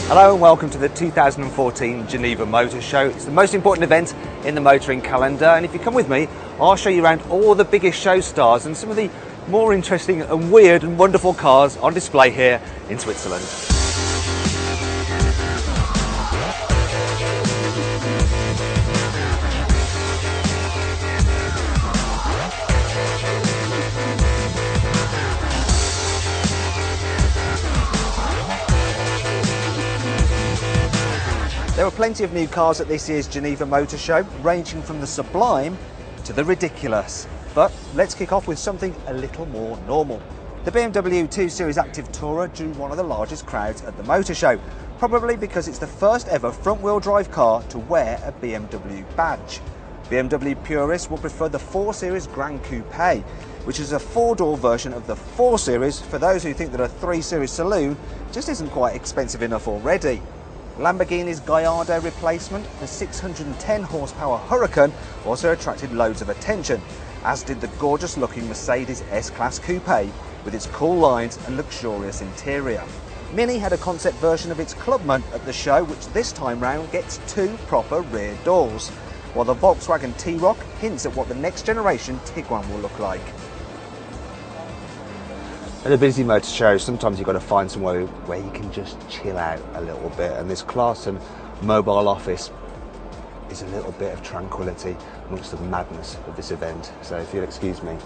Hello and welcome to the 2014 Geneva Motor Show. It's the most important event in the motoring calendar, and if you come with me, I'll show you around all the biggest show stars and some of the more interesting and weird and wonderful cars on display here in Switzerland. There were plenty of new cars at this year's Geneva Motor Show, ranging from the sublime to the ridiculous. But let's kick off with something a little more normal. The BMW 2 Series Active Tourer drew one of the largest crowds at the motor show, probably because it's the first ever front-wheel drive car to wear a BMW badge. BMW purists will prefer the 4 Series Grand Coupe, which is a 4-door version of the 4 Series for those who think that a 3 Series saloon just isn't quite expensive enough already. Lamborghini's Gallardo replacement, the 610 horsepower Huracan, also attracted loads of attention, as did the gorgeous looking Mercedes S-Class Coupe with its cool lines and luxurious interior. Mini had a concept version of its Clubman at the show, which this time round gets 2 proper rear doors, while the Volkswagen T-Roc hints at what the next generation Tiguan will look like. At a busy motor show, sometimes you've got to find somewhere where you can just chill out a little bit, and this Clarkson mobile office is a little bit of tranquility amongst the madness of this event, so if you'll excuse me.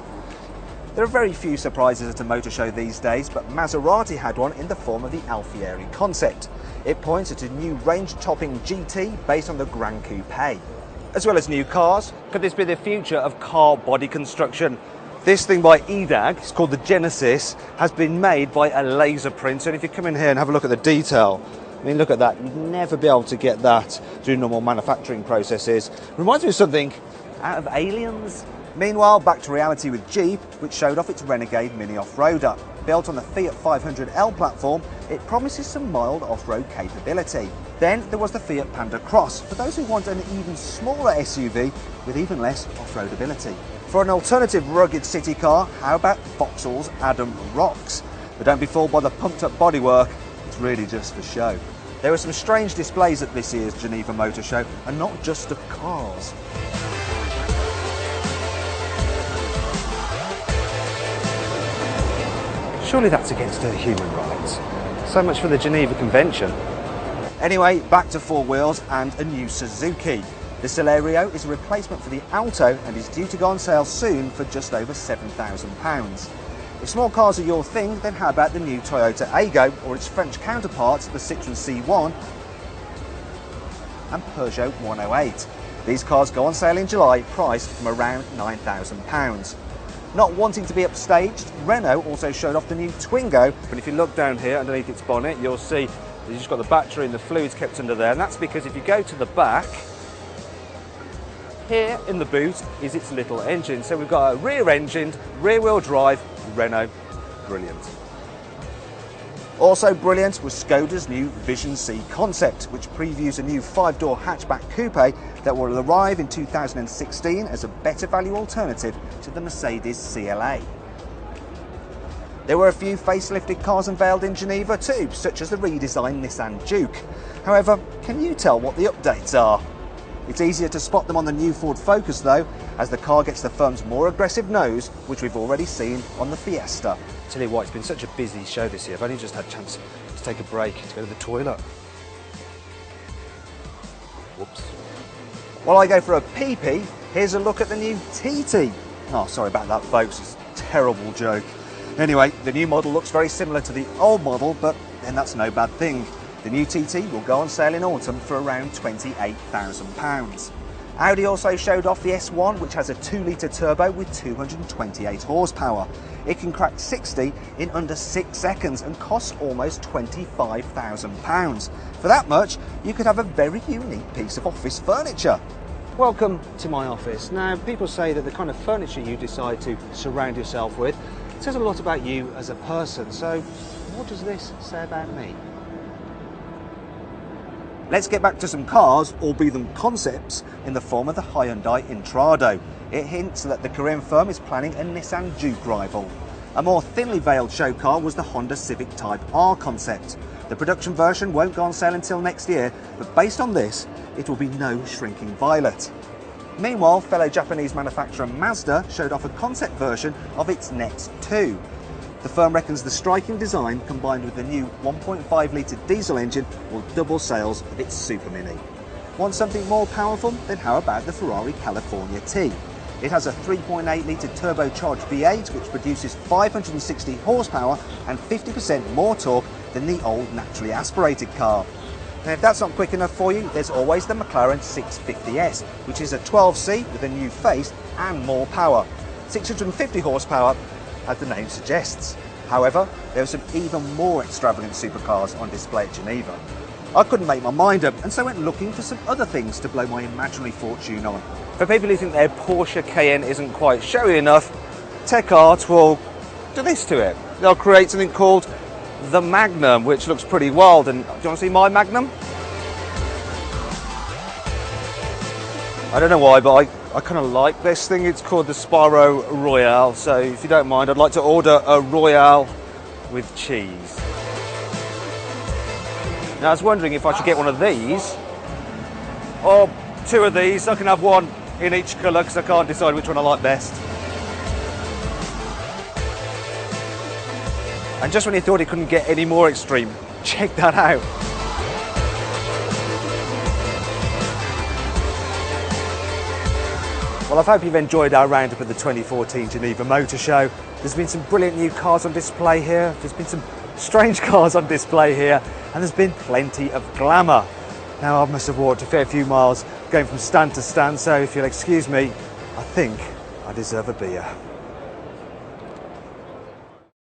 There are very few surprises at a motor show these days, but Maserati had one in the form of the Alfieri concept. It points at a new range-topping GT based on the Gran Coupe. As well as new cars, could this be the future of car body construction? This thing by EDAG, it's called the Genesis, has been made by a laser printer, and if you come in here and have a look at the detail, I mean, look at that, you'd never be able to get that through normal manufacturing processes. Reminds me of something out of Aliens. Meanwhile, back to reality with Jeep, which showed off its Renegade Mini Off-Roader. Built on the Fiat 500L platform, it promises some mild off-road capability. Then there was the Fiat Panda Cross, for those who want an even smaller SUV with even less off-road ability. For an alternative rugged city car, how about Vauxhall's Adam Rocks? But don't be fooled by the pumped-up bodywork, it's really just for show. There were some strange displays at this year's Geneva Motor Show, and not just of cars. Surely that's against human rights. So much for the Geneva Convention. Anyway, back to 4 wheels and a new Suzuki. The Celerio is a replacement for the Alto and is due to go on sale soon for just over £7,000. If small cars are your thing, then how about the new Toyota Aygo or its French counterparts, the Citroën C1 and Peugeot 108. These cars go on sale in July, priced from around £9,000. Not wanting to be upstaged, Renault also showed off the new Twingo, but if you look down here underneath its bonnet, you'll see you've just got the battery and the fluids kept under there, and that's because if you go to the back, here in the boot is its little engine. So we've got a rear-engined, rear-wheel drive Renault. Brilliant. Also brilliant was Skoda's new Vision C concept, which previews a new 5-door hatchback coupe that will arrive in 2016 as a better value alternative to the Mercedes CLA. There were a few facelifted cars unveiled in Geneva too, such as the redesigned Nissan Juke. However, can you tell what the updates are? It's easier to spot them on the new Ford Focus though, as the car gets the firm's more aggressive nose, which we've already seen on the Fiesta. Tell you what, it's been such a busy show this year, I've only just had a chance to take a break to go to the toilet. Whoops. While I go for a pee-pee, here's a look at the new TT. Oh, sorry about that folks, it's a terrible joke. Anyway, the new model looks very similar to the old model, but then that's no bad thing. The new TT will go on sale in autumn for around £28,000. Audi also showed off the S1, which has a 2-litre turbo with 228 horsepower. It can crack 60 in under 6 seconds and costs almost £25,000. For that much, you could have a very unique piece of office furniture. Welcome to my office. Now, people say that the kind of furniture you decide to surround yourself with says a lot about you as a person. So, what does this say about me? Let's get back to some cars, or be them concepts, in the form of the Hyundai Intrado. It hints that the Korean firm is planning a Nissan Juke rival. A more thinly veiled show car was the Honda Civic Type R concept. The production version won't go on sale until next year, but based on this, it will be no shrinking violet. Meanwhile, fellow Japanese manufacturer Mazda showed off a concept version of its next 2. The firm reckons the striking design combined with the new 1.5 litre diesel engine will double sales of its Super Mini. Want something more powerful? Then how about the Ferrari California T? It has a 3.8 litre turbocharged V8 which produces 560 horsepower and 50% more torque than the old naturally aspirated car. Now if that's not quick enough for you, there's always the McLaren 650S, which is a 12C with a new face and more power. 650 horsepower, as the name suggests. However, there are some even more extravagant supercars on display at Geneva. I couldn't make my mind up, and so went looking for some other things to blow my imaginary fortune on. For people who think their Porsche Cayenne isn't quite showy enough, Tech Art will do this to it. They'll create something called the Magnum, which looks pretty wild. And do you want to see my Magnum? I don't know why, but I kind of like this thing. It's called the Sparrow Royale. So if you don't mind, I'd like to order a Royale with cheese. Now I was wondering if I should get one of these or 2 of these. I can have one in each colour because I can't decide which one I like best. And just when you thought it couldn't get any more extreme, check that out. Well, I hope you've enjoyed our roundup of the 2014 Geneva Motor Show. There's been some brilliant new cars on display here. There's been some strange cars on display here. And there's been plenty of glamour. Now, I must have walked a fair few miles going from stand to stand, so if you'll excuse me, I think I deserve a beer.